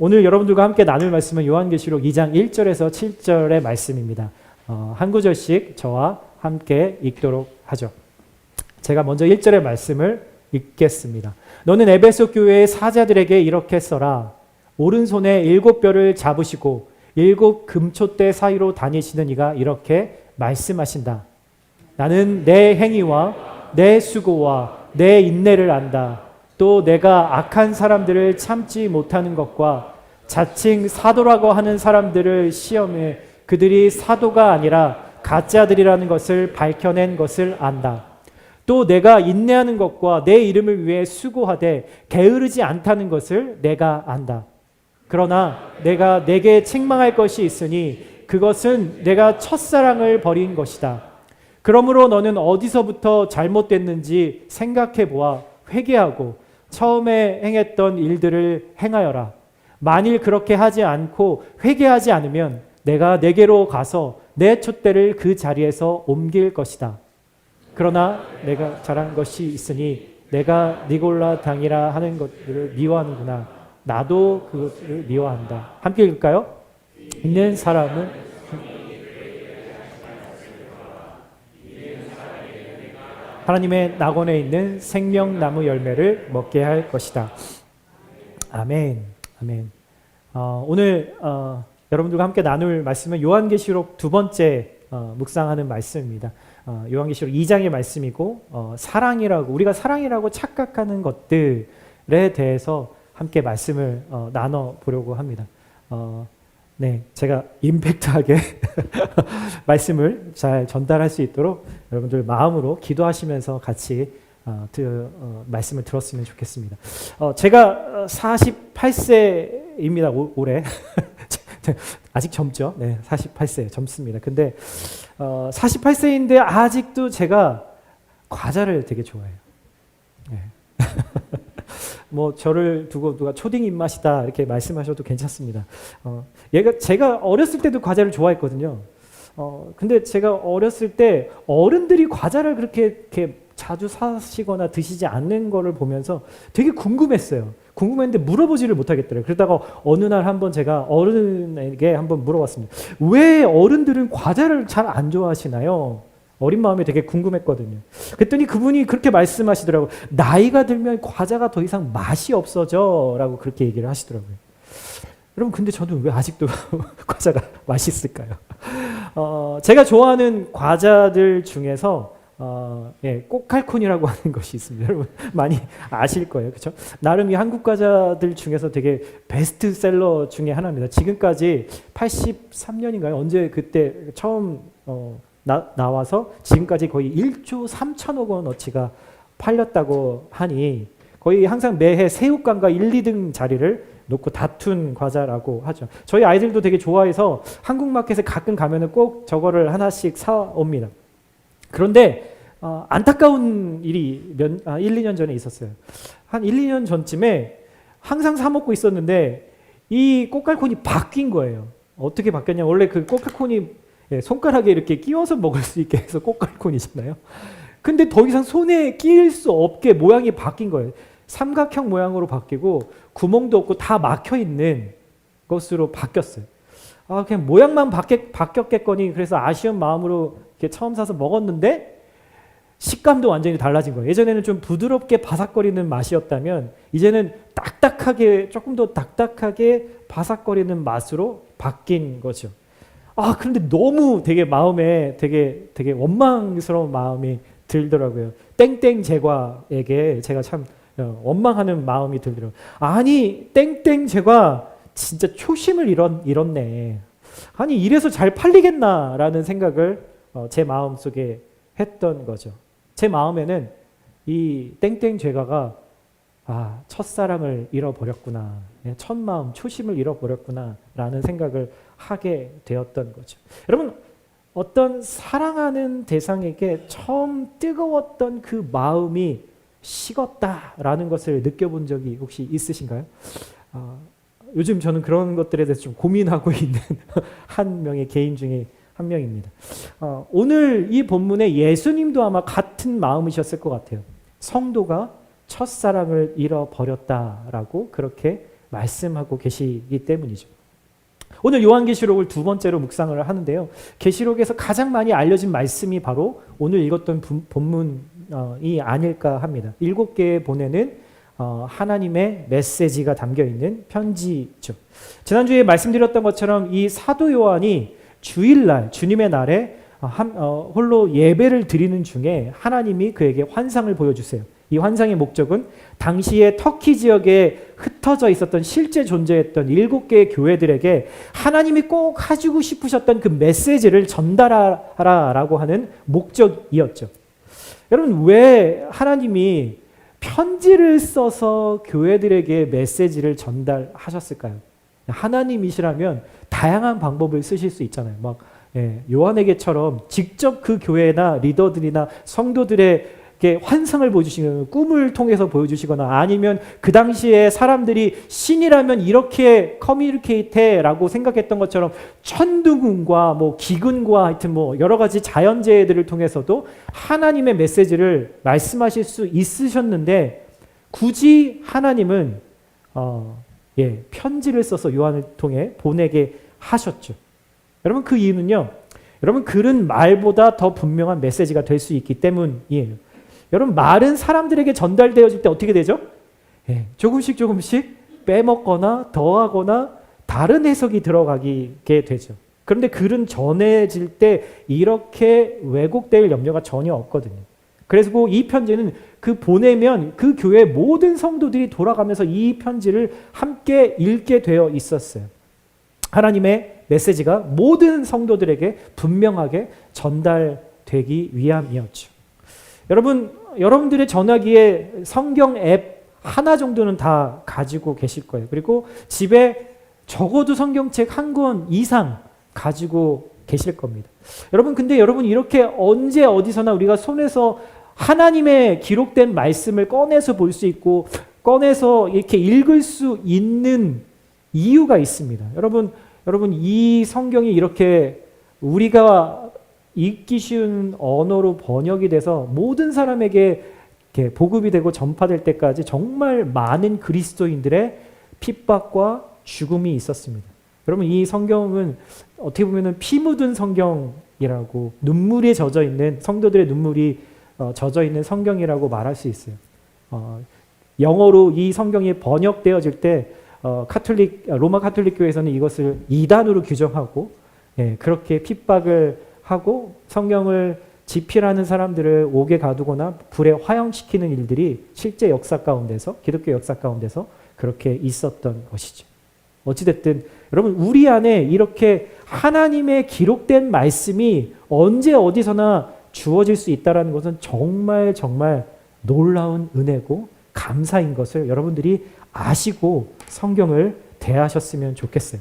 오늘 여러분들과 함께 나눌 말씀은 요한계시록 2장 1절에서 7절의 말씀입니다. 한 구절씩 저와 함께 읽도록 하죠. 제가 먼저 1절의 말씀을 읽겠습니다. 너는 에베소 교회의 사자들에게 이렇게 써라. 오른손에 7뼈를 잡으시고 7 금촛대 사이로 다니시는 이가 이렇게 말씀하신다. 나는 내 행위와 내 수고와 내 인내를 안다. 또 내가 악한 사람들을 참지 못하는 것과 자칭 사도라고 하는 사람들을 시험해 그들이 사도가 아니라 가짜들이라는 것을 밝혀낸 것을 안다. 또 내가 인내하는 것과 내 이름을 위해 수고하되 게으르지 않다는 것을 내가 안다. 그러나 내가 내게 책망할 것이 있으니 그것은 내가 첫사랑을 버린 것이다. 그러므로 너는 어디서부터 잘못됐는지 생각해 보아 회개하고 처음에 행했던 일들을 행하여라. 만일 그렇게 하지 않고 회개하지 않으면 내가 내게로 가서 내 촛대를 그 자리에서 옮길 것이다. 그러나 내가 잘한 것이 있으니 내가 니골라 당이라 하는 것들을 미워하는구나. 나도 그것을 미워한다. 함께 읽을까요? 있는 사람은 하나님의 낙원에 있는 생명나무 열매를 먹게 할 것이다. 아멘. 아멘. 오늘 여러분들과 함께 나눌 말씀은 요한계시록 두 번째 묵상하는 말씀입니다. 요한계시록 2장의 말씀이고 사랑이라고 우리가 사랑이라고 착각하는 것들에 대해서 함께 말씀을 나눠보려고 합니다. 네, 제가 임팩트하게 말씀을 잘 전달할 수 있도록 여러분들 마음으로 기도하시면서 같이 말씀을 들었으면 좋겠습니다. 제가 48세입니다. 올해. 아직 젊죠? 네, 48세 젊습니다. 근데 48세인데 아직도 제가 과자를 되게 좋아해요. 네. 뭐 저를 두고 누가 초딩 입맛이다 이렇게 말씀하셔도 괜찮습니다. 제가 어렸을 때도 과자를 좋아했거든요. 근데 제가 어렸을 때 어른들이 과자를 그렇게 이렇게 자주 사시거나 드시지 않는 거를 보면서 되게 궁금했어요. 궁금했는데 물어보지를 못하겠더라고요. 그러다가 어느 날 한번 제가 어른에게 한번 물어봤습니다. 왜 어른들은 과자를 잘 안 좋아하시나요? 어린 마음에 되게 궁금했거든요. 그랬더니 그분이 그렇게 말씀하시더라고요. 나이가 들면 과자가 더 이상 맛이 없어져 라고 그렇게 얘기를 하시더라고요. 여러분 근데 저는 왜 아직도 과자가 맛있을까요? 제가 좋아하는 과자들 중에서 꼬칼콘이라고 하는 것이 있습니다. 여러분 많이 아실 거예요. 그렇죠? 나름 이 한국 과자들 중에서 되게 베스트셀러 중에 하나입니다. 지금까지 83년인가요? 언제 그때 처음 나와서 지금까지 거의 1조 3천억 원어치가 팔렸다고 하니 거의 항상 매해 새우깡과 1, 2등 자리를 놓고 다툰 과자라고 하죠. 저희 아이들도 되게 좋아해서 한국마켓에 가끔 가면은 꼭 저거를 하나씩 사옵니다. 그런데 안타까운 일이 1, 2년 전에 있었어요. 한 1, 2년 전쯤에 항상 사 먹고 있었는데 이 꼬깔콘이 바뀐 거예요. 어떻게 바뀌었냐? 원래 그 꼬깔콘이 손가락에 이렇게 끼워서 먹을 수 있게 해서 꼬깔콘이잖아요. 근데 더 이상 손에 끼일 수 없게 모양이 바뀐 거예요. 삼각형 모양으로 바뀌고 구멍도 없고 다 막혀 있는 것으로 바뀌었어요. 그냥 모양만 바뀌었겠거니 그래서 아쉬운 마음으로 이렇게 처음 사서 먹었는데 식감도 완전히 달라진 거예요. 예전에는 좀 부드럽게 바삭거리는 맛이었다면 이제는 딱딱하게 조금 더 딱딱하게 바삭거리는 맛으로 바뀐 거죠. 그런데 너무 되게 마음에 되게 원망스러운 마음이 들더라고요. 땡땡 제과에게 제가 참 원망하는 마음이 들더라고요. 아니 땡땡 제과 진짜 초심을 잃었네. 아니 이래서 잘 팔리겠나라는 생각을 제 마음속에 했던 거죠. 제 마음에는 이 땡땡 제과가 첫사랑을 잃어버렸구나. 첫 마음 초심을 잃어버렸구나 라는 생각을 하게 되었던 거죠. 여러분 어떤 사랑하는 대상에게 처음 뜨거웠던 그 마음이 식었다라는 것을 느껴본 적이 혹시 있으신가요? 요즘 저는 그런 것들에 대해서 좀 고민하고 있는 한 명의 개인 중에 한 명입니다. 오늘 이 본문에 예수님도 아마 같은 마음이셨을 것 같아요. 성도가 첫사랑을 잃어버렸다라고 그렇게 말씀하고 계시기 때문이죠. 오늘 요한계시록을 두 번째로 묵상을 하는데요. 계시록에서 가장 많이 알려진 말씀이 바로 오늘 읽었던 본문이 아닐까 합니다. 7개의 보내는 하나님의 메시지가 담겨있는 편지죠. 지난주에 말씀드렸던 것처럼 이 사도 요한이 주일날, 주님의 날에 홀로 예배를 드리는 중에 하나님이 그에게 환상을 보여주세요. 이 환상의 목적은 당시에 터키 지역에 흩어져 있었던 실제 존재했던 7개의 교회들에게 하나님이 꼭 가지고 싶으셨던 그 메시지를 전달하라라고 하는 목적이었죠. 여러분, 왜 하나님이 편지를 써서 교회들에게 메시지를 전달하셨을까요? 하나님이시라면 다양한 방법을 쓰실 수 있잖아요. 막 요한에게처럼 직접 그 교회나 리더들이나 성도들의 환상을 보여주시거나 꿈을 통해서 보여주시거나 아니면 그 당시에 사람들이 신이라면 이렇게 커뮤니케이트라고 생각했던 것처럼 천둥과 뭐 기근과 하여튼 뭐 여러 가지 자연재해들을 통해서도 하나님의 메시지를 말씀하실 수 있으셨는데 굳이 하나님은 편지를 써서 요한을 통해 보내게 하셨죠. 여러분, 그 이유는요. 여러분, 글은 말보다 더 분명한 메시지가 될 수 있기 때문이에요. 여러분, 말은 사람들에게 전달되어질 때 어떻게 되죠? 조금씩 빼먹거나 더하거나 다른 해석이 들어가게 되죠. 그런데 글은 전해질 때 이렇게 왜곡될 염려가 전혀 없거든요. 그래서 이 편지는 그 보내면 그 교회 모든 성도들이 돌아가면서 이 편지를 함께 읽게 되어 있었어요. 하나님의 메시지가 모든 성도들에게 분명하게 전달되기 위함이었죠. 여러분들의 전화기에 성경 앱 하나 정도는 다 가지고 계실 거예요. 그리고 집에 적어도 성경책 한 권 이상 가지고 계실 겁니다. 근데 여러분 이렇게 언제 어디서나 우리가 손에서 하나님의 기록된 말씀을 꺼내서 볼 수 있고 꺼내서 이렇게 읽을 수 있는 이유가 있습니다. 여러분 이 성경이 이렇게 우리가 읽기 쉬운 언어로 번역이 돼서 모든 사람에게 이렇게 보급이 되고 전파될 때까지 정말 많은 그리스도인들의 핍박과 죽음이 있었습니다. 여러분, 이 성경은 어떻게 보면 피 묻은 성경이라고, 눈물이 젖어 있는, 성도들의 눈물이 젖어 있는 성경이라고 말할 수 있어요. 영어로 이 성경이 번역되어질 때 로마 카톨릭 교회에서는 이것을 이단으로 규정하고 그렇게 핍박을 하고 성경을 집필하는 사람들을 옥에 가두거나 불에 화형시키는 일들이 실제 역사 가운데서, 기독교 역사 가운데서 그렇게 있었던 것이죠. 어찌됐든 여러분, 우리 안에 이렇게 하나님의 기록된 말씀이 언제 어디서나 주어질 수 있다는 것은 정말 놀라운 은혜고 감사인 것을 여러분들이 아시고 성경을 대하셨으면 좋겠어요.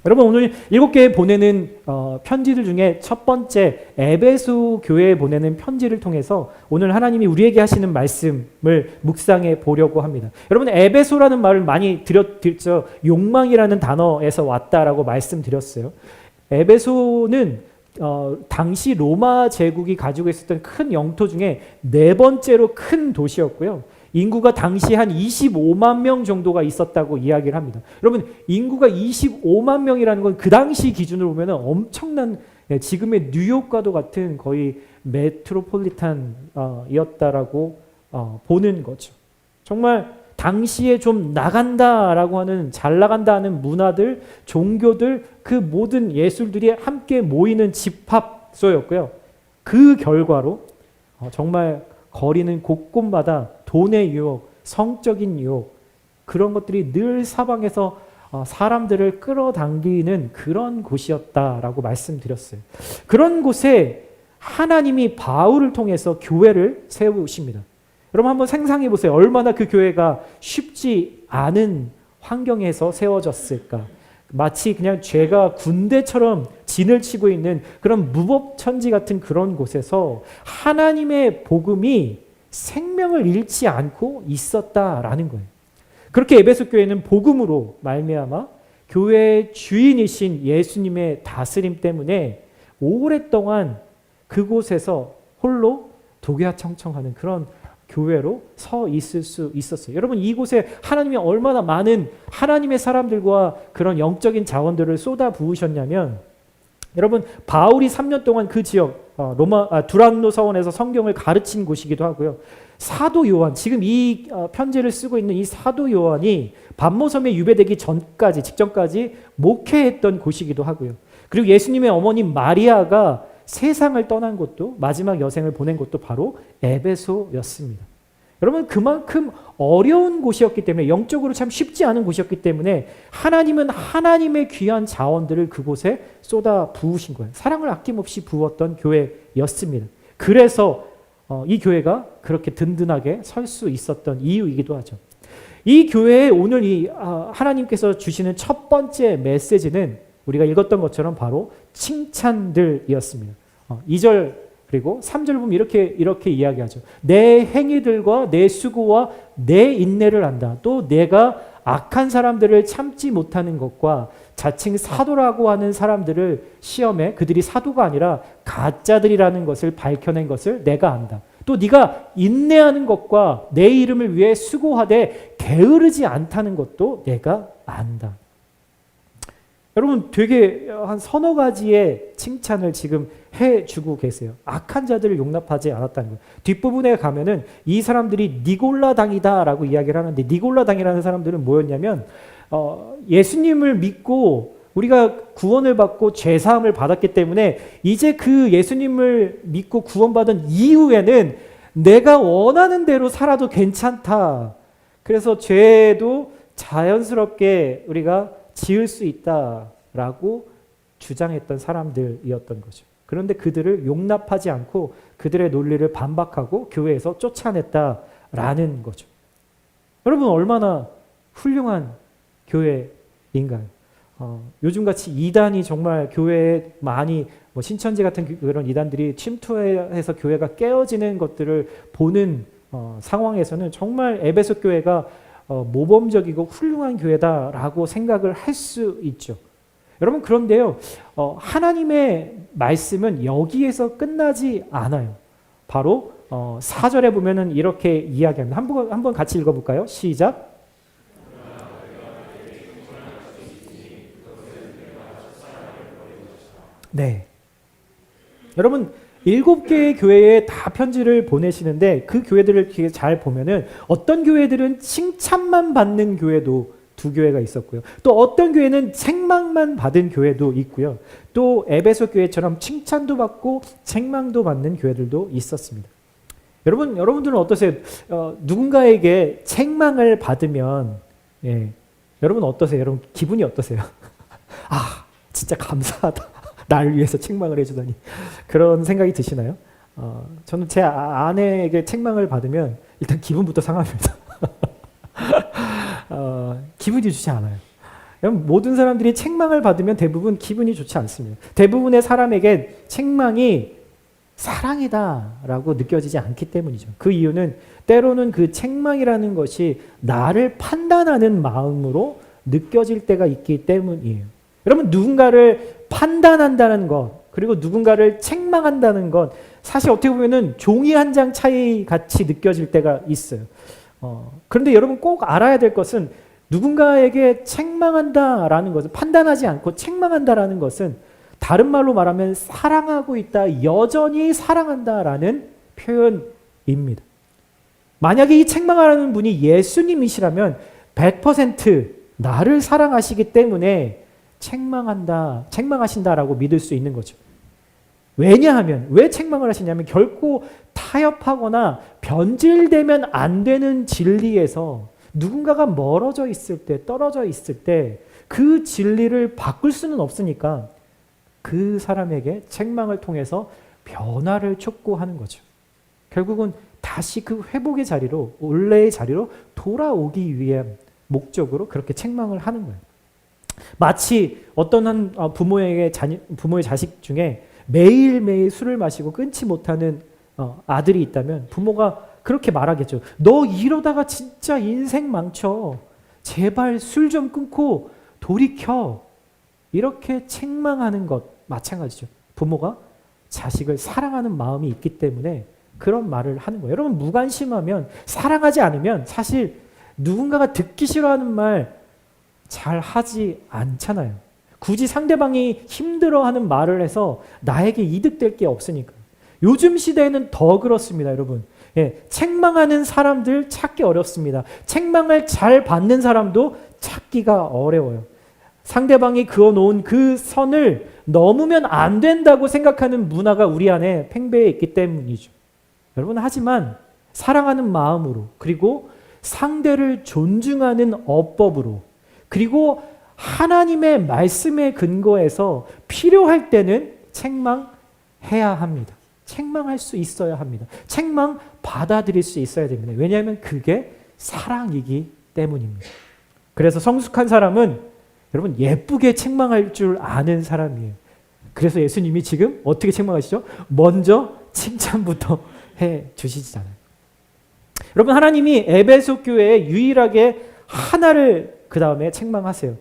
여러분, 오늘 7개에 보내는 편지들 중에 첫 번째 에베소 교회에 보내는 편지를 통해서 오늘 하나님이 우리에게 하시는 말씀을 묵상해 보려고 합니다. 여러분, 에베소라는 말을 많이 들었죠. 욕망이라는 단어에서 왔다라고 말씀드렸어요. 에베소는 당시 로마 제국이 가지고 있었던 큰 영토 중에 4번째로 큰 도시였고요. 인구가 당시 한 25만 명 정도가 있었다고 이야기를 합니다. 여러분, 인구가 25만 명이라는 건 그 당시 기준으로 보면 엄청난, 지금의 뉴욕과도 같은 거의 메트로폴리탄이었다라고 보는 거죠. 정말 당시에 좀 나간다라고 하는, 잘 나간다 하는 문화들, 종교들, 그 모든 예술들이 함께 모이는 집합소였고요. 그 결과로 정말 거리는 곳곳마다 돈의 유혹, 성적인 유혹, 그런 것들이 늘 사방에서 사람들을 끌어당기는 그런 곳이었다라고 말씀드렸어요. 그런 곳에 하나님이 바울을 통해서 교회를 세우십니다. 여러분, 한번 상상해 보세요. 얼마나 그 교회가 쉽지 않은 환경에서 세워졌을까. 마치 그냥 죄가 군대처럼 진을 치고 있는 그런 무법천지 같은 그런 곳에서 하나님의 복음이 생명을 잃지 않고 있었다라는 거예요. 그렇게 에베소 교회는 복음으로 말미암아 교회의 주인이신 예수님의 다스림 때문에 오랫동안 그곳에서 홀로 독야청청하는 그런 교회로 서 있을 수 있었어요. 여러분 이곳에 하나님이 얼마나 많은 하나님의 사람들과 그런 영적인 자원들을 쏟아 부으셨냐면 여러분 바울이 3년 동안 그 지역 두란노 서원에서 성경을 가르친 곳이기도 하고요. 사도 요한 지금 이 편지를 쓰고 있는 이 사도 요한이 반모섬에 유배되기 직전까지 목회했던 곳이기도 하고요. 그리고 예수님의 어머님 마리아가 세상을 떠난 곳도 마지막 여생을 보낸 곳도 바로 에베소였습니다. 여러분 그만큼 어려운 곳이었기 때문에 영적으로 참 쉽지 않은 곳이었기 때문에 하나님은 하나님의 귀한 자원들을 그곳에 쏟아 부으신 거예요. 사랑을 아낌없이 부었던 교회였습니다. 그래서 이 교회가 그렇게 든든하게 설 수 있었던 이유이기도 하죠. 이 교회에 오늘 하나님께서 주시는 첫 번째 메시지는 우리가 읽었던 것처럼 바로 칭찬들이었습니다. 2절 그리고 3절 보면 이렇게 이야기하죠. 내 행위들과 내 수고와 내 인내를 안다. 또 내가 악한 사람들을 참지 못하는 것과 자칭 사도라고 하는 사람들을 시험에 그들이 사도가 아니라 가짜들이라는 것을 밝혀낸 것을 내가 안다. 또 네가 인내하는 것과 내 이름을 위해 수고하되 게으르지 않다는 것도 내가 안다. 여러분 되게 한 서너 가지의 칭찬을 지금 해주고 계세요. 악한 자들을 용납하지 않았다는 거예요. 뒷부분에 가면은 이 사람들이 니골라당이다라고 이야기를 하는데 니골라당이라는 사람들은 뭐였냐면 예수님을 믿고 우리가 구원을 받고 죄사함을 받았기 때문에 이제 그 예수님을 믿고 구원받은 이후에는 내가 원하는 대로 살아도 괜찮다. 그래서 죄도 자연스럽게 우리가 지을 수 있다라고 주장했던 사람들이었던 거죠. 그런데 그들을 용납하지 않고 그들의 논리를 반박하고 교회에서 쫓아냈다라는 거죠. 여러분 얼마나 훌륭한 교회인가요? 요즘같이 이단이 정말 교회에 많이 신천지 같은 그런 이단들이 침투해서 교회가 깨어지는 것들을 보는 상황에서는 정말 에베소 교회가 모범적이고 훌륭한 교회다라고 생각을 할 수 있죠. 여러분 그런데요. 하나님의 말씀은 여기에서 끝나지 않아요. 바로 4절에 보면은 이렇게 이야기합니다. 한번 같이 읽어볼까요? 시작. 네. 여러분 7개의 교회에 다 편지를 보내시는데 그 교회들을 잘 보면은 어떤 교회들은 칭찬만 받는 교회도 2교회가 있었고요. 또 어떤 교회는 책망만 받은 교회도 있고요. 또 에베소 교회처럼 칭찬도 받고 책망도 받는 교회들도 있었습니다. 여러분들은 어떠세요? 누군가에게 책망을 받으면 여러분 어떠세요? 여러분 기분이 어떠세요? 아 진짜 감사하다. 나를 위해서 책망을 해주다니 그런 생각이 드시나요? 저는 제 아내에게 책망을 받으면 일단 기분부터 상합니다. 기분이 좋지 않아요. 모든 사람들이 책망을 받으면 대부분 기분이 좋지 않습니다. 대부분의 사람에게 책망이 사랑이다라고 느껴지지 않기 때문이죠. 그 이유는 때로는 그 책망이라는 것이 나를 판단하는 마음으로 느껴질 때가 있기 때문이에요. 여러분 누군가를 판단한다는 것 그리고 누군가를 책망한다는 것 사실 어떻게 보면은 종이 한 장 차이 같이 느껴질 때가 있어요. 그런데 여러분 꼭 알아야 될 것은 누군가에게 책망한다라는 것은 판단하지 않고 책망한다라는 것은 다른 말로 말하면 사랑하고 있다, 여전히 사랑한다라는 표현입니다. 만약에 이 책망하는 분이 예수님이시라면 100% 나를 사랑하시기 때문에 책망하신다라고 믿을 수 있는 거죠. 왜냐하면 왜 책망을 하시냐면 결코 타협하거나 변질되면 안 되는 진리에서 누군가가 멀어져 있을 때, 떨어져 있을 때 그 진리를 바꿀 수는 없으니까 그 사람에게 책망을 통해서 변화를 촉구하는 거죠. 결국은 다시 그 회복의 자리로, 원래의 자리로 돌아오기 위한 목적으로 그렇게 책망을 하는 거예요. 마치 어떤 한 부모의 자식 중에 매일매일 술을 마시고 끊지 못하는 아들이 있다면 부모가 그렇게 말하겠죠. 너 이러다가 진짜 인생 망쳐. 제발 술 좀 끊고 돌이켜. 이렇게 책망하는 것 마찬가지죠. 부모가 자식을 사랑하는 마음이 있기 때문에 그런 말을 하는 거예요. 여러분 무관심하면, 사랑하지 않으면 사실 누군가가 듣기 싫어하는 말 잘 하지 않잖아요. 굳이 상대방이 힘들어하는 말을 해서 나에게 이득될 게 없으니까. 요즘 시대에는 더 그렇습니다, 여러분. 예, 책망하는 사람들 찾기 어렵습니다. 책망을 잘 받는 사람도 찾기가 어려워요. 상대방이 그어놓은 그 선을 넘으면 안 된다고 생각하는 문화가 우리 안에 팽배해 있기 때문이죠. 여러분, 하지만 사랑하는 마음으로, 그리고 상대를 존중하는 어법으로, 그리고 하나님의 말씀에 근거해서 필요할 때는 책망해야 합니다. 책망할 수 있어야 합니다. 책망 받아들일 수 있어야 됩니다. 왜냐하면 그게 사랑이기 때문입니다. 그래서 성숙한 사람은 여러분 예쁘게 책망할 줄 아는 사람이에요. 그래서 예수님이 지금 어떻게 책망하시죠? 먼저 칭찬부터 해 주시잖아요. 여러분, 하나님이 에베소 교회에 유일하게 하나를 그 다음에 책망하세요.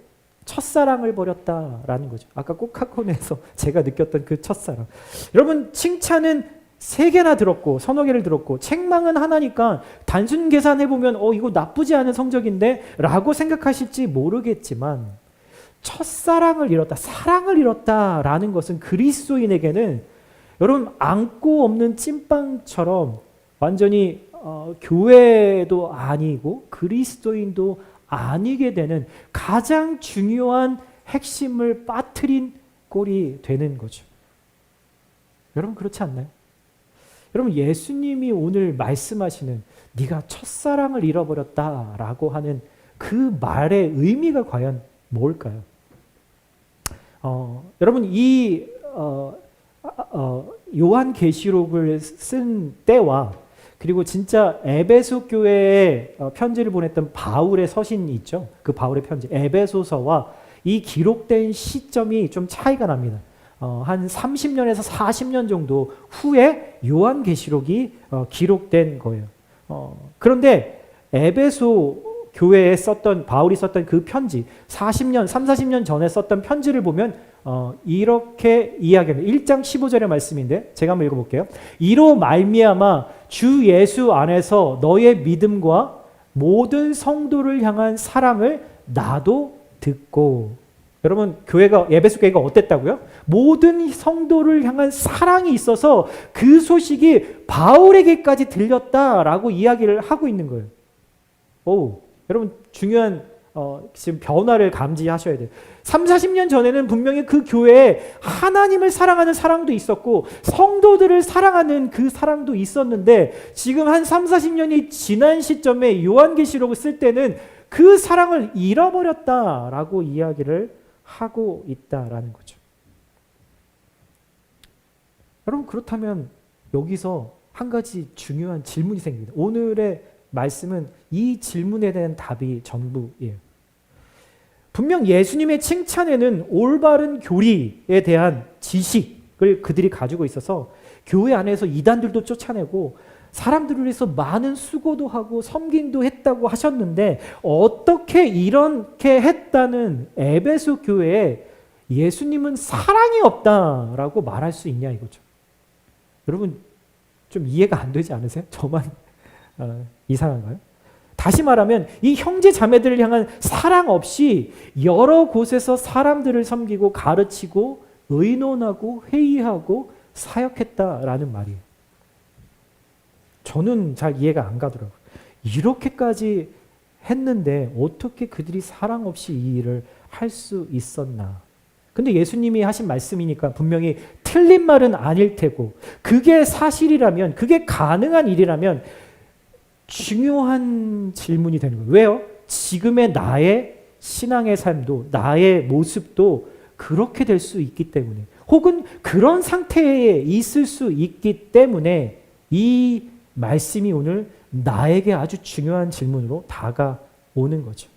첫사랑을 버렸다라는 거죠. 아까 꼬카콘에서 제가 느꼈던 그 첫사랑. 여러분, 칭찬은 3개나 들었고 서너 개를 들었고 책망은 하나니까 단순 계산해보면 이거 나쁘지 않은 성적인데 라고 생각하실지 모르겠지만, 첫사랑을 잃었다, 사랑을 잃었다라는 것은 그리스도인에게는 여러분 안고 없는 찐빵처럼 완전히 교회도 아니고 그리스도인도 아니게 되는 가장 중요한 핵심을 빠뜨린 꼴이 되는 거죠. 여러분, 그렇지 않나요? 여러분, 예수님이 오늘 말씀하시는 네가 첫사랑을 잃어버렸다라고 하는 그 말의 의미가 과연 뭘까요? 여러분, 이 요한계시록을 쓴 때와 그리고 진짜 에베소 교회에 편지를 보냈던 바울의 서신이 있죠. 그 바울의 편지, 에베소서와 이 기록된 시점이 좀 차이가 납니다. 한 30년에서 40년 정도 후에 요한계시록이 기록된 거예요. 그런데 에베소 교회에 썼던, 바울이 썼던 그 편지, 40년 전에 썼던 편지를 보면 이렇게 이야기합니다. 1장 15절의 말씀인데 제가 한번 읽어볼게요. 이로 말미암아 주 예수 안에서 너의 믿음과 모든 성도를 향한 사랑을 나도 듣고. 여러분, 에베소 교회가 어땠다고요? 모든 성도를 향한 사랑이 있어서 그 소식이 바울에게까지 들렸다라고 이야기를 하고 있는 거예요. 여러분, 중요한 지금 변화를 감지하셔야 돼요. 40년 전에는 분명히 그 교회에 하나님을 사랑하는 사랑도 있었고 성도들을 사랑하는 그 사랑도 있었는데, 지금 한 40년이 지난 시점에 요한계시록을 쓸 때는 그 사랑을 잃어버렸다라고 이야기를 하고 있다라는 거죠. 여러분, 그렇다면 여기서 한 가지 중요한 질문이 생깁니다. 오늘의 말씀은 이 질문에 대한 답이 전부예요. 분명 예수님의 칭찬에는 올바른 교리에 대한 지식을 그들이 가지고 있어서 교회 안에서 이단들도 쫓아내고 사람들을 위해서 많은 수고도 하고 섬김도 했다고 하셨는데, 어떻게 이렇게 했다는 에베소 교회에 예수님은 사랑이 없다라고 말할 수 있냐 이거죠. 여러분, 좀 이해가 안 되지 않으세요? 저만 이상한가요? 다시 말하면 이 형제 자매들을 향한 사랑 없이 여러 곳에서 사람들을 섬기고 가르치고 의논하고 회의하고 사역했다라는 말이에요. 저는 잘 이해가 안 가더라고요. 이렇게까지 했는데 어떻게 그들이 사랑 없이 이 일을 할 수 있었나? 근데 예수님이 하신 말씀이니까 분명히 틀린 말은 아닐 테고, 그게 사실이라면, 그게 가능한 일이라면 중요한 질문이 되는 거예요. 왜요? 지금의 나의 신앙의 삶도, 나의 모습도 그렇게 될 수 있기 때문에, 혹은 그런 상태에 있을 수 있기 때문에 이 말씀이 오늘 나에게 아주 중요한 질문으로 다가오는 거죠.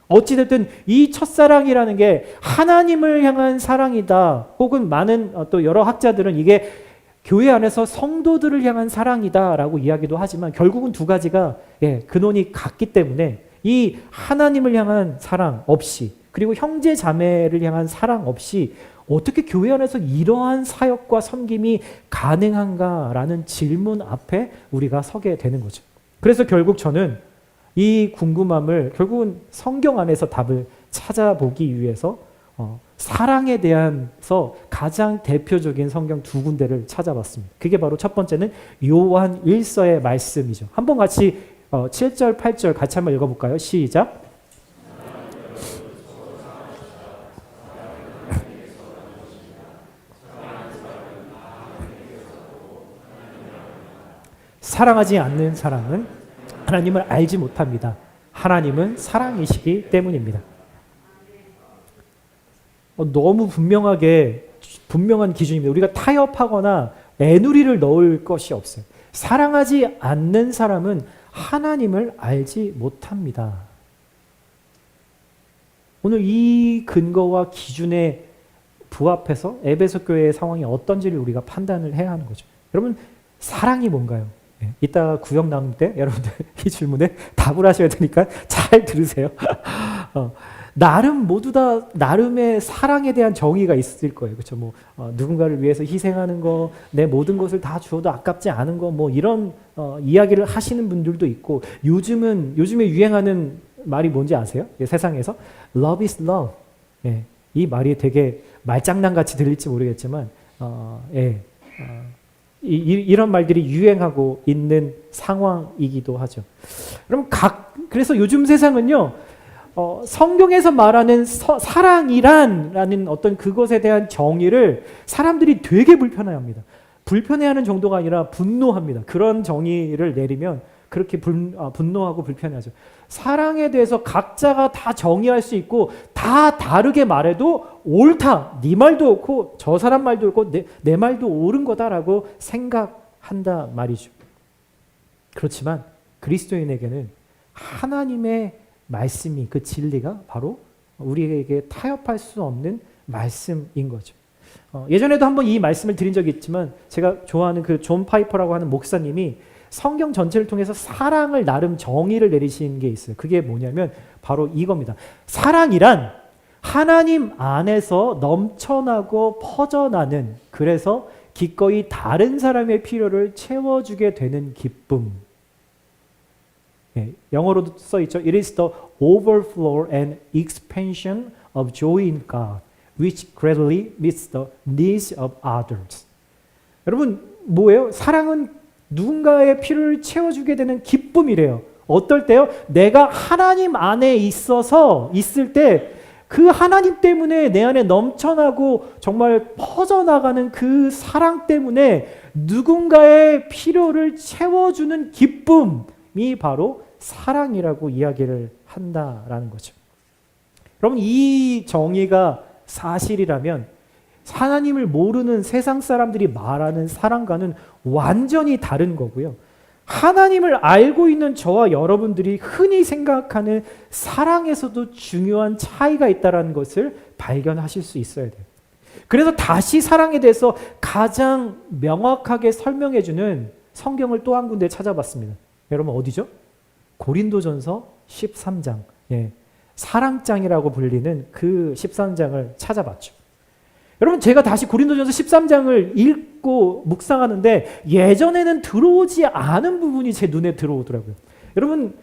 어찌됐든 이 첫사랑이라는 게 하나님을 향한 사랑이다, 혹은 많은 또 여러 학자들은 이게 교회 안에서 성도들을 향한 사랑이다라고 이야기도 하지만, 결국은 두 가지가 근원이 같기 때문에 이 하나님을 향한 사랑 없이, 그리고 형제 자매를 향한 사랑 없이 어떻게 교회 안에서 이러한 사역과 섬김이 가능한가라는 질문 앞에 우리가 서게 되는 거죠. 그래서 결국 저는 이 궁금함을 결국은 성경 안에서 답을 찾아보기 위해서 사랑에 대해서 가장 대표적인 성경 두 군데를 찾아봤습니다. 그게 바로 첫 번째는 요한 1서의 말씀이죠. 한번 같이 7절, 8절 같이 한번 읽어볼까요? 시작. 사랑하지 않는 사람은 하나님을 알지 못합니다. 하나님은 사랑이시기 때문입니다. 너무 분명한 기준입니다. 우리가 타협하거나 애누리를 넣을 것이 없어요. 사랑하지 않는 사람은 하나님을 알지 못합니다. 오늘 이 근거와 기준에 부합해서 에베소 교회의 상황이 어떤지를 우리가 판단을 해야 하는 거죠. 여러분, 사랑이 뭔가요? 이따 구역 나눌 때 여러분들 이 질문에 답을 하셔야 되니까 잘 들으세요. 모두 다 나름의 사랑에 대한 정의가 있을 거예요. 그렇죠? 누군가를 위해서 희생하는 거, 내 모든 것을 다 주어도 아깝지 않은 거, 이런 이야기를 하시는 분들도 있고, 요즘에 유행하는 말이 뭔지 아세요? 세상에서 Love is love. 이 말이 되게 말장난 같이 들릴지 모르겠지만, 이런 말들이 유행하고 있는 상황이기도 하죠. 그래서 요즘 세상은요, 성경에서 말하는 사랑이라는 어떤 그것에 대한 정의를 사람들이 되게 불편해합니다. 불편해하는 정도가 아니라 분노합니다. 그런 정의를 내리면 그렇게 분노하고 불편해하죠. 사랑에 대해서 각자가 다 정의할 수 있고 다 다르게 말해도 옳다. 네 말도 옳고 저 사람 말도 옳고 내 말도 옳은 거다라고 생각한다 말이죠. 그렇지만 그리스도인에게는 하나님의 말씀이, 그 진리가 바로 우리에게 타협할 수 없는 말씀인 거죠. 예전에도 한번 이 말씀을 드린 적이 있지만 제가 좋아하는 그 존 파이퍼라고 하는 목사님이 성경 전체를 통해서 사랑을 나름 정의를 내리신 게 있어요. 그게 뭐냐면 바로 이겁니다. 사랑이란 하나님 안에서 넘쳐나고 퍼져나는, 그래서 기꺼이 다른 사람의 필요를 채워주게 되는 기쁨. 영어로도 써있죠. It is the overflow and expansion of joy in God, which greatly meets the needs of others. 여러분, 뭐예요? 사랑은 누군가의 필요를 채워주게 되는 기쁨이래요. 어떨 때요? 내가 하나님 안에 있을 때 그 하나님 때문에 내 안에 넘쳐나고 정말 퍼져나가는 그 사랑 때문에 누군가의 필요를 채워주는 기쁨이 바로 사랑이라고 이야기를 한다라는 거죠. 여러분, 이 정의가 사실이라면 하나님을 모르는 세상 사람들이 말하는 사랑과는 완전히 다른 거고요. 하나님을 알고 있는 저와 여러분들이 흔히 생각하는 사랑에서도 중요한 차이가 있다는 것을 발견하실 수 있어야 돼요. 그래서 다시 사랑에 대해서 가장 명확하게 설명해주는 성경을 또 한 군데 찾아봤습니다. 여러분, 어디죠? 고린도전서 13장, 사랑장이라고 불리는 그 13장을 찾아봤죠. 여러분, 제가 다시 고린도전서 13장을 읽고 묵상하는데 예전에는 들어오지 않은 부분이 제 눈에 들어오더라고요. 여러분,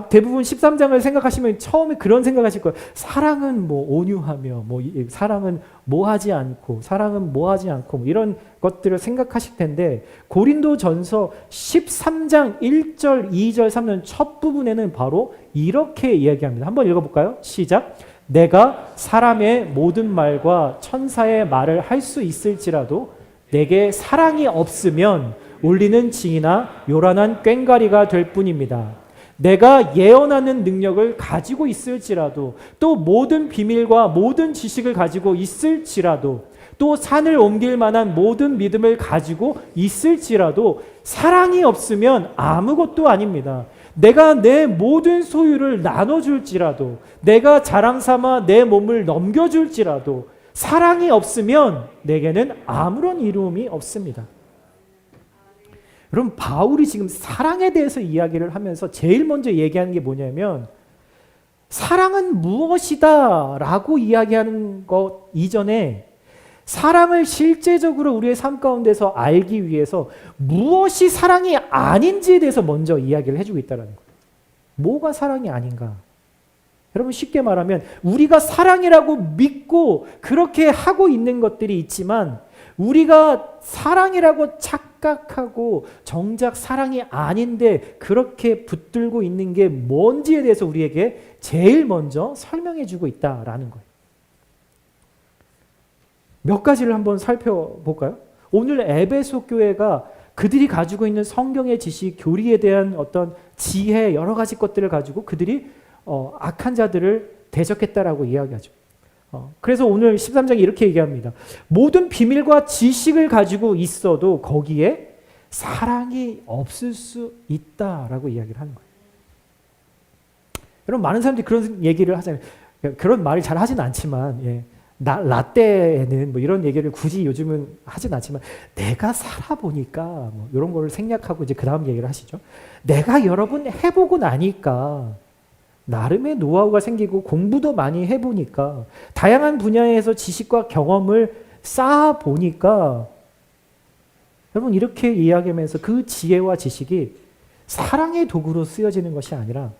대부분 13장을 생각하시면 처음에 그런 생각하실 거예요. 사랑은 온유하며, 사랑은 뭐하지 않고, 이런 것들을 생각하실 텐데, 고린도전서 13장 1절, 2절, 3절 첫 부분에는 바로 이렇게 이야기합니다. 한번 읽어볼까요? 시작. 내가 사람의 모든 말과 천사의 말을 할 수 있을지라도 내게 사랑이 없으면 울리는 징이나 요란한 꽹과리가 될 뿐입니다. 내가 예언하는 능력을 가지고 있을지라도, 또 모든 비밀과 모든 지식을 가지고 있을지라도, 또 산을 옮길 만한 모든 믿음을 가지고 있을지라도 사랑이 없으면 아무것도 아닙니다. 내가 내 모든 소유를 나눠줄지라도, 내가 자랑삼아 내 몸을 넘겨줄지라도 사랑이 없으면 내게는 아무런 이로움이 없습니다. 여러분, 바울이 지금 사랑에 대해서 이야기를 하면서 제일 먼저 얘기하는 게 뭐냐면 사랑은 무엇이다 라고 이야기하는 것 이전에 사랑을 실제적으로 우리의 삶 가운데서 알기 위해서 무엇이 사랑이 아닌지에 대해서 먼저 이야기를 해주고 있다는 거예요. 뭐가 사랑이 아닌가? 여러분 쉽게 말하면 우리가 사랑이라고 믿고 그렇게 하고 있는 것들이 있지만 우리가 사랑이라고 착각하고 정작 사랑이 아닌데 그렇게 붙들고 있는 게 뭔지에 대해서 우리에게 제일 먼저 설명해 주고 있다라는 거예요. 몇 가지를 한번 살펴볼까요? 오늘 에베소 교회가 그들이 가지고 있는 성경의 지식, 교리에 대한 어떤 지혜, 여러 가지 것들을 가지고 그들이 악한 자들을 대적했다라고 이야기하죠. 그래서 오늘 13장에 이렇게 얘기합니다. 모든 비밀과 지식을 가지고 있어도 거기에 사랑이 없을 수 있다라고 이야기를 하는 거예요. 여러분 많은 사람들이 그런 얘기를 하잖아요. 그런 말을 잘 하진 않지만 예. 라떼에는 뭐 이런 얘기를 굳이 요즘은 하진 않지만 내가 살아보니까 뭐 이런 거를 생략하고 이제 그 다음 얘기를 하시죠. 내가 여러 번 해보고 나니까 나름의 노하우가 생기고 공부도 많이 해보니까 다양한 분야에서 지식과 경험을 쌓아보니까 여러분 이렇게 이야기하면서 그 지혜와 지식이 사랑의 도구로 쓰여지는 것이 아니라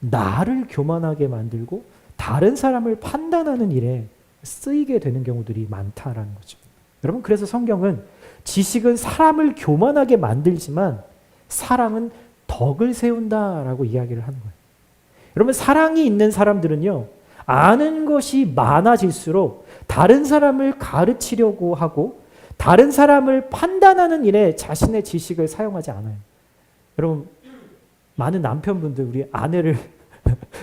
나를 교만하게 만들고 다른 사람을 판단하는 일에 쓰이게 되는 경우들이 많다라는 거죠. 여러분 그래서 성경은 지식은 사람을 교만하게 만들지만 사랑은 덕을 세운다라고 이야기를 하는 거예요. 여러분 사랑이 있는 사람들은요 아는 것이 많아질수록 다른 사람을 가르치려고 하고 다른 사람을 판단하는 일에 자신의 지식을 사용하지 않아요. 여러분 많은 남편분들 우리 아내를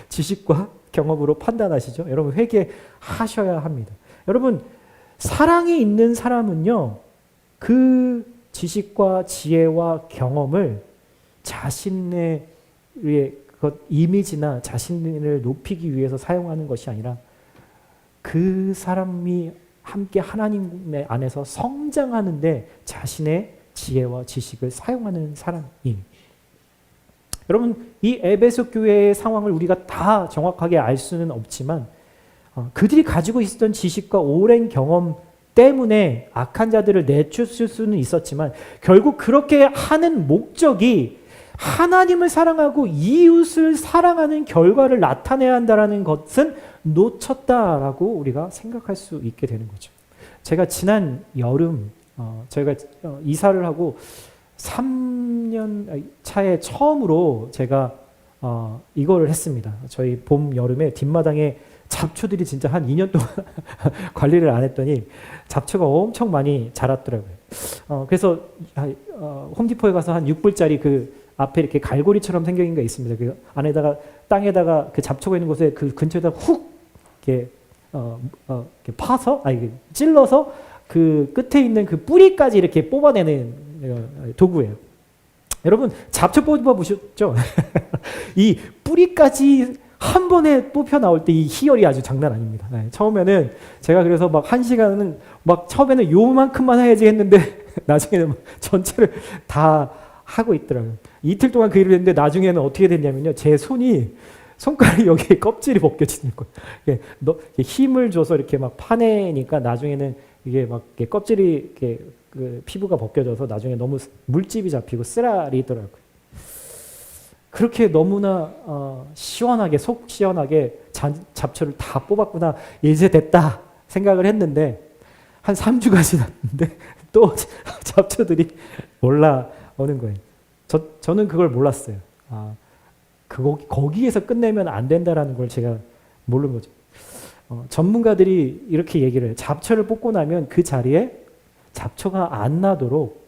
지식과 경험으로 판단하시죠? 여러분 회개하셔야 합니다. 여러분 사랑이 있는 사람은요 그 지식과 지혜와 경험을 자신의 이미지나 자신을 높이기 위해서 사용하는 것이 아니라 그 사람이 함께 하나님 안에서 성장하는데 자신의 지혜와 지식을 사용하는 사람입니다. 여러분 이 에베소 교회의 상황을 우리가 다 정확하게 알 수는 없지만 그들이 가지고 있었던 지식과 오랜 경험 때문에 악한 자들을 내쫓을 수는 있었지만 결국 그렇게 하는 목적이 하나님을 사랑하고 이웃을 사랑하는 결과를 나타내야 한다는 것은 놓쳤다라고 우리가 생각할 수 있게 되는 거죠. 제가 지난 여름 저희가 이사를 하고 3년 차에 처음으로 제가 이거를 했습니다. 저희 봄, 여름에 뒷마당에 잡초들이 진짜 한 2년 동안 관리를 안 했더니 잡초가 엄청 많이 자랐더라고요. 그래서 홈디포에 가서 한 6불짜리 그 앞에 이렇게 갈고리처럼 생긴 게 있습니다. 그 안에다가 땅에다가 그 잡초가 있는 곳에 그 근처에다 훅 이렇게, 이렇게 파서 찔러서 그 끝에 있는 그 뿌리까지 이렇게 뽑아내는 도구예요. 여러분 잡초 뽑아보셨죠? 이 뿌리까지 한 번에 뽑혀 나올 때 이 희열이 아주 장난 아닙니다. 네, 처음에는 제가 그래서 막 1시간은 막 처음에는 요만큼만 해야지 했는데 나중에는 막 전체를 다 하고 있더라고요. 이틀 동안 그 일을 했는데 나중에는 어떻게 됐냐면요. 제 손가락이 여기에 껍질이 벗겨지는 거예요. 힘을 줘서 이렇게 막 파내니까 나중에는 이게 막 이렇게 껍질이 이렇게 그 피부가 벗겨져서 나중에 너무 물집이 잡히고 쓰라리더라고요. 그렇게 너무나 시원하게 속 시원하게 잡초를 다 뽑았구나 이제 됐다 생각을 했는데 한 3주가 지났는데 또 잡초들이 올라오는 거예요. 저는 그걸 몰랐어요. 거기에서 끝내면 안 된다라는 걸 제가 모르는 거죠. 전문가들이 이렇게 얘기를 해요. 잡초를 뽑고 나면 그 자리에 잡초가 안 나도록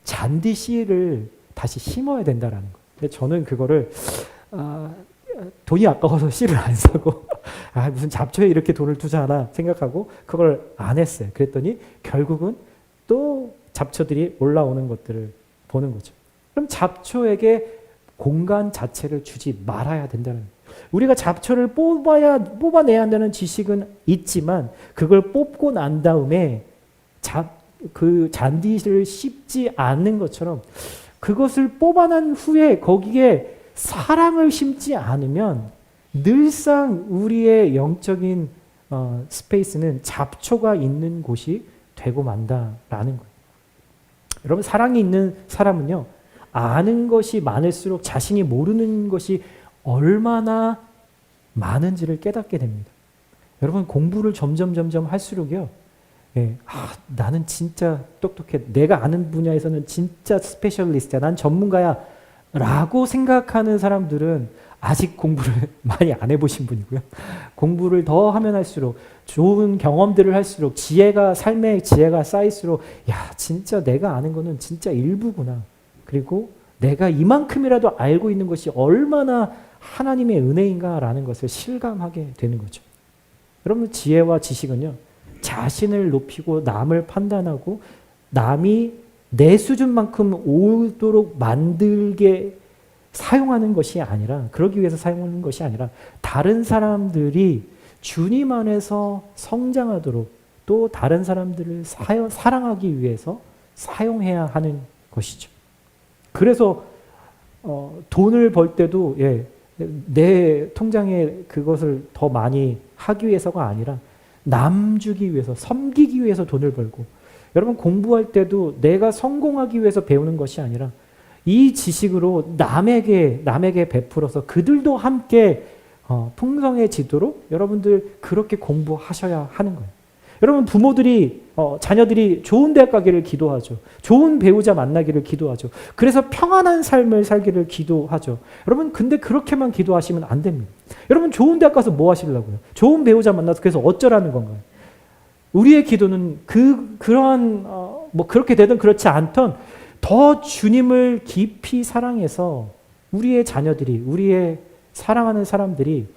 잔디 씨를 다시 심어야 된다라는 거예요. 근데 저는 그거를 돈이 아까워서 씨를 안 사고 무슨 잡초에 이렇게 돈을 투자하나 생각하고 그걸 안 했어요. 그랬더니 결국은 또 잡초들이 올라오는 것들을 보는 거죠. 그럼 잡초에게 공간 자체를 주지 말아야 된다는 거예요. 우리가 잡초를 뽑아내야 한다는 지식은 있지만 그걸 뽑고 난 다음에 그 잔디를 씹지 않는 것처럼 그것을 뽑아낸 후에 거기에 사랑을 심지 않으면 늘상 우리의 영적인 스페이스는 잡초가 있는 곳이 되고 만다라는 거예요. 여러분, 사랑이 있는 사람은요, 아는 것이 많을수록 자신이 모르는 것이 얼마나 많은지를 깨닫게 됩니다. 여러분, 공부를 점점 할수록요, 나는 진짜 똑똑해. 내가 아는 분야에서는 진짜 스페셜리스트야. 난 전문가야. 라고 생각하는 사람들은 아직 공부를 많이 안 해보신 분이고요. 공부를 더 하면 할수록, 좋은 경험들을 할수록, 삶의 지혜가 쌓일수록, 진짜 내가 아는 거는 진짜 일부구나. 그리고 내가 이만큼이라도 알고 있는 것이 얼마나 하나님의 은혜인가라는 것을 실감하게 되는 거죠. 여러분, 지혜와 지식은요, 자신을 높이고 남을 판단하고 남이 내 수준만큼 오도록 만들게 사용하는 것이 아니라, 그러기 위해서 사용하는 것이 아니라, 다른 사람들이 주님 안에서 성장하도록, 또 다른 사람들을 사랑하기 위해서 사용해야 하는 것이죠. 그래서 돈을 벌 때도 내 통장에 그것을 더 많이 하기 위해서가 아니라 남 주기 위해서, 섬기기 위해서 돈을 벌고, 여러분, 공부할 때도 내가 성공하기 위해서 배우는 것이 아니라 이 지식으로 남에게 베풀어서 그들도 함께 풍성해지도록 여러분들 그렇게 공부하셔야 하는 거예요. 여러분, 부모들이 자녀들이 좋은 대학 가기를 기도하죠. 좋은 배우자 만나기를 기도하죠. 그래서 평안한 삶을 살기를 기도하죠. 여러분, 근데 그렇게만 기도하시면 안 됩니다. 여러분, 좋은 대학 가서 뭐 하시려고요? 좋은 배우자 만나서 그래서 어쩌라는 건가요? 우리의 기도는 그러한 그렇게 되든 그렇지 않던 더 주님을 깊이 사랑해서 우리의 자녀들이, 우리의 사랑하는 사람들이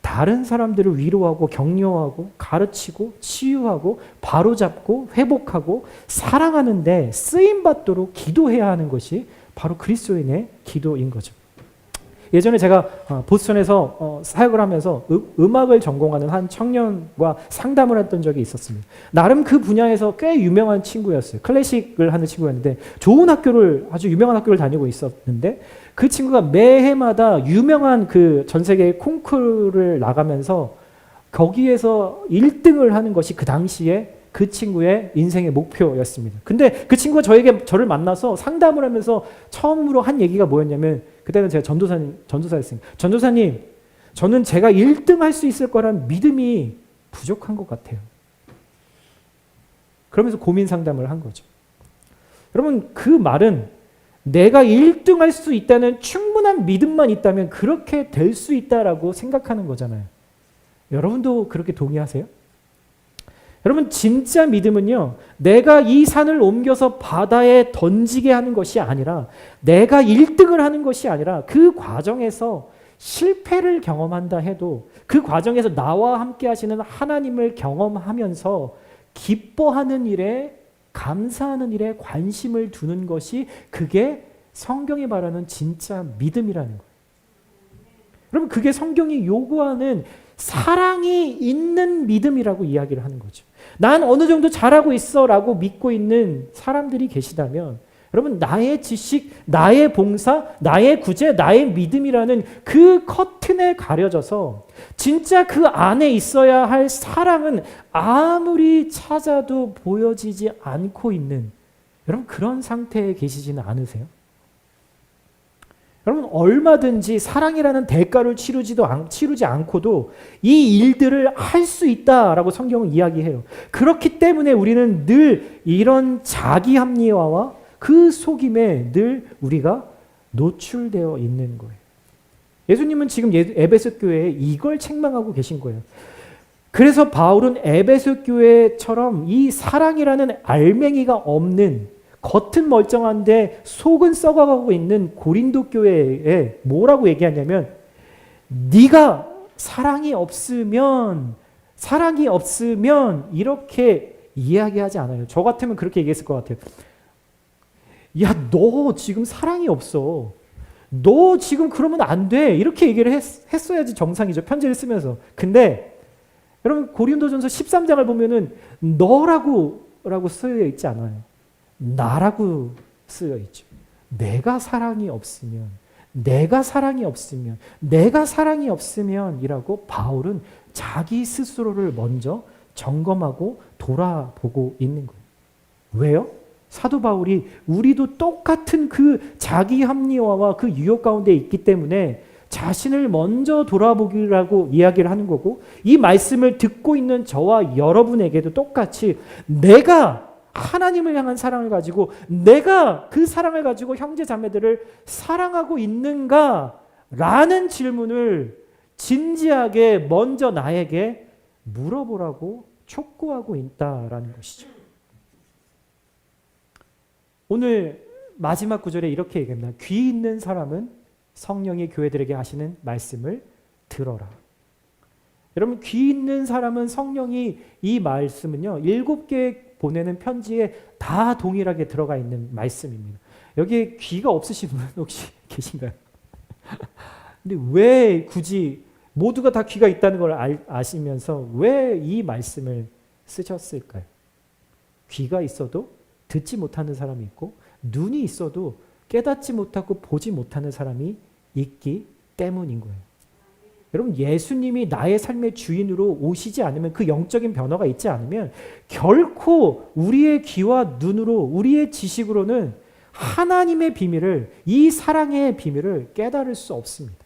다른 사람들을 위로하고 격려하고 가르치고 치유하고 바로잡고 회복하고 사랑하는 데 쓰임받도록 기도해야 하는 것이 바로 그리스도인의 기도인 거죠. 예전에 제가 보스턴에서 사역을 하면서 음악을 전공하는 한 청년과 상담을 했던 적이 있었습니다. 나름 그 분야에서 꽤 유명한 친구였어요. 클래식을 하는 친구였는데 아주 유명한 학교를 다니고 있었는데, 그 친구가 매해마다 유명한 그 전 세계 콩쿠르를 나가면서 거기에서 1등을 하는 것이 그 당시에 그 친구의 인생의 목표였습니다. 근데 그 친구가 저를 만나서 상담을 하면서 처음으로 한 얘기가 뭐였냐면, 그때는 제가 전도사였으니까, 전도사님, 저는 제가 1등 할 수 있을 거란 믿음이 부족한 것 같아요. 그러면서 고민 상담을 한 거죠. 여러분, 그 말은 내가 1등 할 수 있다는 충분한 믿음만 있다면 그렇게 될 수 있다라고 생각하는 거잖아요. 여러분도 그렇게 동의하세요? 여러분, 진짜 믿음은요, 내가 이 산을 옮겨서 바다에 던지게 하는 것이 아니라, 내가 1등을 하는 것이 아니라, 그 과정에서 실패를 경험한다 해도 그 과정에서 나와 함께 하시는 하나님을 경험하면서 기뻐하는 일에, 감사하는 일에 관심을 두는 것이, 그게 성경이 말하는 진짜 믿음이라는 거예요. 여러분, 그게 성경이 요구하는 사랑이 있는 믿음이라고 이야기를 하는 거죠. 난 어느 정도 잘하고 있어 라고 믿고 있는 사람들이 계시다면, 여러분, 나의 지식, 나의 봉사, 나의 구제, 나의 믿음이라는 그 커튼에 가려져서 진짜 그 안에 있어야 할 사랑은 아무리 찾아도 보여지지 않고 있는, 여러분, 그런 상태에 계시지는 않으세요? 여러분, 얼마든지 사랑이라는 대가를 치르지 않고도 이 일들을 할 수 있다라고 성경은 이야기해요. 그렇기 때문에 우리는 늘 이런 자기 합리화와 그 속임에 늘 우리가 노출되어 있는 거예요. 예수님은 지금 에베소 교회에 이걸 책망하고 계신 거예요. 그래서 바울은 에베소 교회처럼 이 사랑이라는 알맹이가 없는, 겉은 멀쩡한데 속은 썩어가고 있는 고린도 교회에 뭐라고 얘기하냐면, 네가 사랑이 없으면 이렇게 이야기하지 않아요. 저 같으면 그렇게 얘기했을 것 같아요. 야, 너 지금 사랑이 없어. 너 지금 그러면 안 돼. 이렇게 얘기를 했어야지 정상이죠. 편지를 쓰면서. 근데 여러분, 고린도전서 13장을 보면은 너라고 쓰여 있지 않아요. 나라고 쓰여 있죠. 내가 사랑이 없으면, 내가 사랑이 없으면이라고 바울은 자기 스스로를 먼저 점검하고 돌아보고 있는 거예요. 왜요? 사도 바울이 우리도 똑같은 그 자기 합리화와 그 유혹 가운데 있기 때문에 자신을 먼저 돌아보기라고 이야기를 하는 거고, 이 말씀을 듣고 있는 저와 여러분에게도 똑같이 내가 하나님을 향한 사랑을 가지고, 내가 그 사랑을 가지고 형제 자매들을 사랑하고 있는가라는 질문을 진지하게 먼저 나에게 물어보라고 촉구하고 있다라는 것이죠. 오늘 마지막 구절에 이렇게 얘기합니다. 귀 있는 사람은 성령이 교회들에게 하시는 말씀을 들어라. 여러분, 귀 있는 사람은 성령이 이 말씀은요, 7개 보내는 편지에 다 동일하게 들어가 있는 말씀입니다. 여기에 귀가 없으신 분 혹시 계신가요? 근데 왜 굳이 모두가 다 귀가 있다는 걸 아시면서 왜 이 말씀을 쓰셨을까요? 귀가 있어도 듣지 못하는 사람이 있고, 눈이 있어도 깨닫지 못하고 보지 못하는 사람이 있기 때문인 거예요. 여러분, 예수님이 나의 삶의 주인으로 오시지 않으면, 그 영적인 변화가 있지 않으면 결코 우리의 귀와 눈으로, 우리의 지식으로는 하나님의 비밀을, 이 사랑의 비밀을 깨달을 수 없습니다.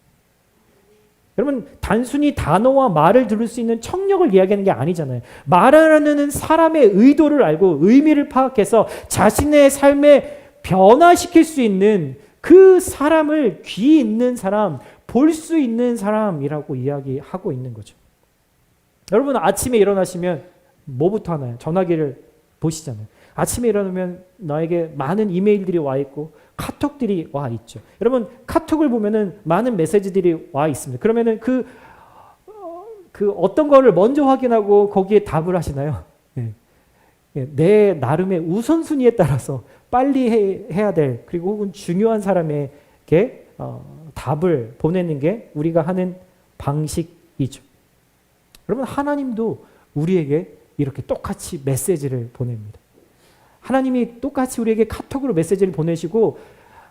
여러분, 단순히 단어와 말을 들을 수 있는 청력을 이야기하는 게 아니잖아요. 말하는 사람의 의도를 알고 의미를 파악해서 자신의 삶에 변화시킬 수 있는 그 사람을 귀 있는 사람, 볼 수 있는 사람이라고 이야기하고 있는 거죠. 여러분, 아침에 일어나시면 뭐부터 하나요? 전화기를 보시잖아요. 아침에 일어나면 나에게 많은 이메일들이 와 있고 카톡들이 와 있죠. 여러분, 카톡을 보면은 많은 메시지들이 와 있습니다. 그러면은 그 어떤 거를 먼저 확인하고 거기에 답을 하시나요? 내 나름의 우선순위에 따라서 빨리 해야 될, 그리고 혹은 중요한 사람에게 답을 보내는 게 우리가 하는 방식이죠. 여러분, 하나님도 우리에게 이렇게 똑같이 메시지를 보냅니다. 하나님이 똑같이 우리에게 카톡으로 메시지를 보내시고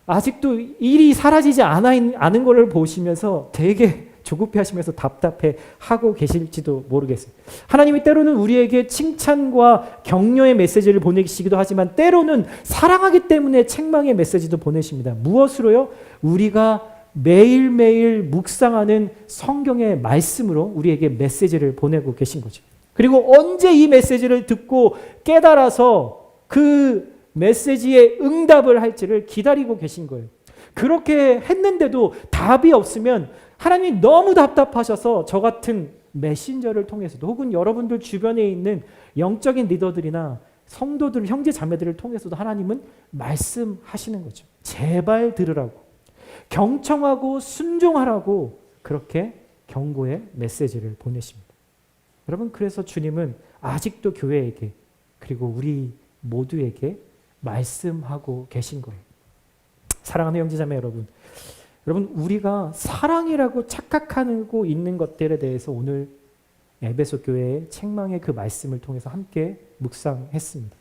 아직도 일이 사라지지 않은 것을 보시면서 되게 조급해하시면서 답답해하고 계실지도 모르겠어요. 하나님이 때로는 우리에게 칭찬과 격려의 메시지를 보내시기도 하지만 때로는 사랑하기 때문에 책망의 메시지도 보내십니다. 무엇으로요? 우리가 매일매일 묵상하는 성경의 말씀으로 우리에게 메시지를 보내고 계신 거죠. 그리고 언제 이 메시지를 듣고 깨달아서 그 메시지에 응답을 할지를 기다리고 계신 거예요. 그렇게 했는데도 답이 없으면 하나님이 너무 답답하셔서 저 같은 메신저를 통해서도, 혹은 여러분들 주변에 있는 영적인 리더들이나 성도들, 형제 자매들을 통해서도 하나님은 말씀하시는 거죠. 제발 들으라고, 경청하고 순종하라고 그렇게 경고의 메시지를 보내십니다. 여러분, 그래서 주님은 아직도 교회에게, 그리고 우리 모두에게 말씀하고 계신 거예요. 사랑하는 형제자매 여러분, 우리가 사랑이라고 착각하고 있는 것들에 대해서 오늘 에베소 교회의 책망의 그 말씀을 통해서 함께 묵상했습니다.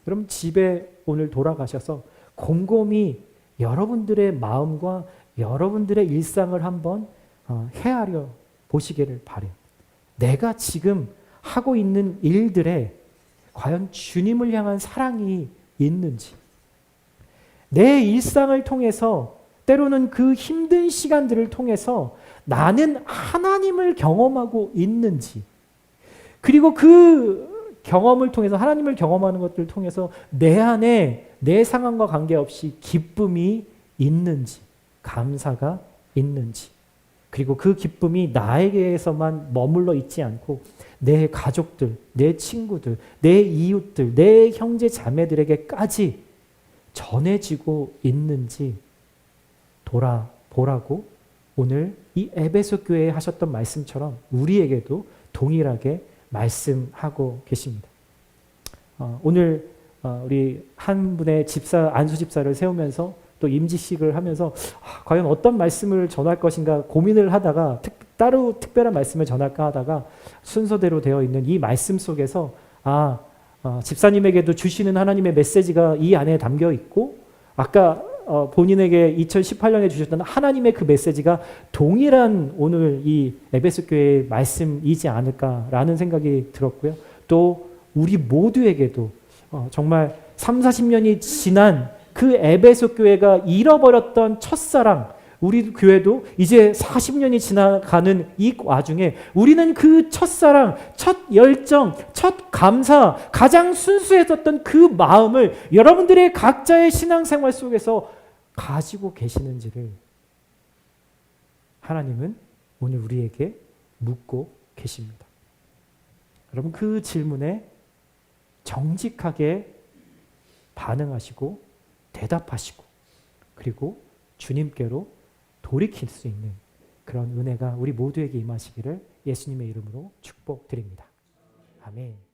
여러분, 집에 오늘 돌아가셔서 곰곰이 여러분들의 마음과 여러분들의 일상을 한번 헤아려 보시기를 바라요. 내가 지금 하고 있는 일들에 과연 주님을 향한 사랑이 있는지, 내 일상을 통해서, 때로는 그 힘든 시간들을 통해서 나는 하나님을 경험하고 있는지, 그리고 그 경험을 통해서, 하나님을 경험하는 것들을 통해서 내 안에 내 상황과 관계없이 기쁨이 있는지, 감사가 있는지, 그리고 그 기쁨이 나에게서만 머물러 있지 않고 내 가족들, 내 친구들, 내 이웃들, 내 형제 자매들에게까지 전해지고 있는지 돌아보라고 오늘 이 에베소 교회에 하셨던 말씀처럼 우리에게도 동일하게 말씀하고 계십니다. 오늘 우리 한 분의 집사, 안수 집사를 세우면서 또 임지식을 하면서 과연 어떤 말씀을 전할 것인가 고민을 하다가 따로 특별한 말씀을 전할까 하다가 순서대로 되어 있는 이 말씀 속에서 집사님에게도 주시는 하나님의 메시지가 이 안에 담겨 있고, 아까 본인에게 2018년에 주셨던 하나님의 그 메시지가 동일한 오늘 이 에베소 교회의 말씀이지 않을까라는 생각이 들었고요. 또 우리 모두에게도 정말 3, 40년이 지난 그 에베소 교회가 잃어버렸던 첫사랑, 우리 교회도 이제 40년이 지나가는 이 와중에 우리는 그 첫사랑, 첫 열정, 첫 감사, 가장 순수했었던 그 마음을 여러분들의 각자의 신앙생활 속에서 가지고 계시는지를 하나님은 오늘 우리에게 묻고 계십니다. 여러분 그 질문에 정직하게 반응하시고 대답하시고 그리고 주님께로 돌이킬 수 있는 그런 은혜가 우리 모두에게 임하시기를 예수님의 이름으로 축복드립니다. 아멘.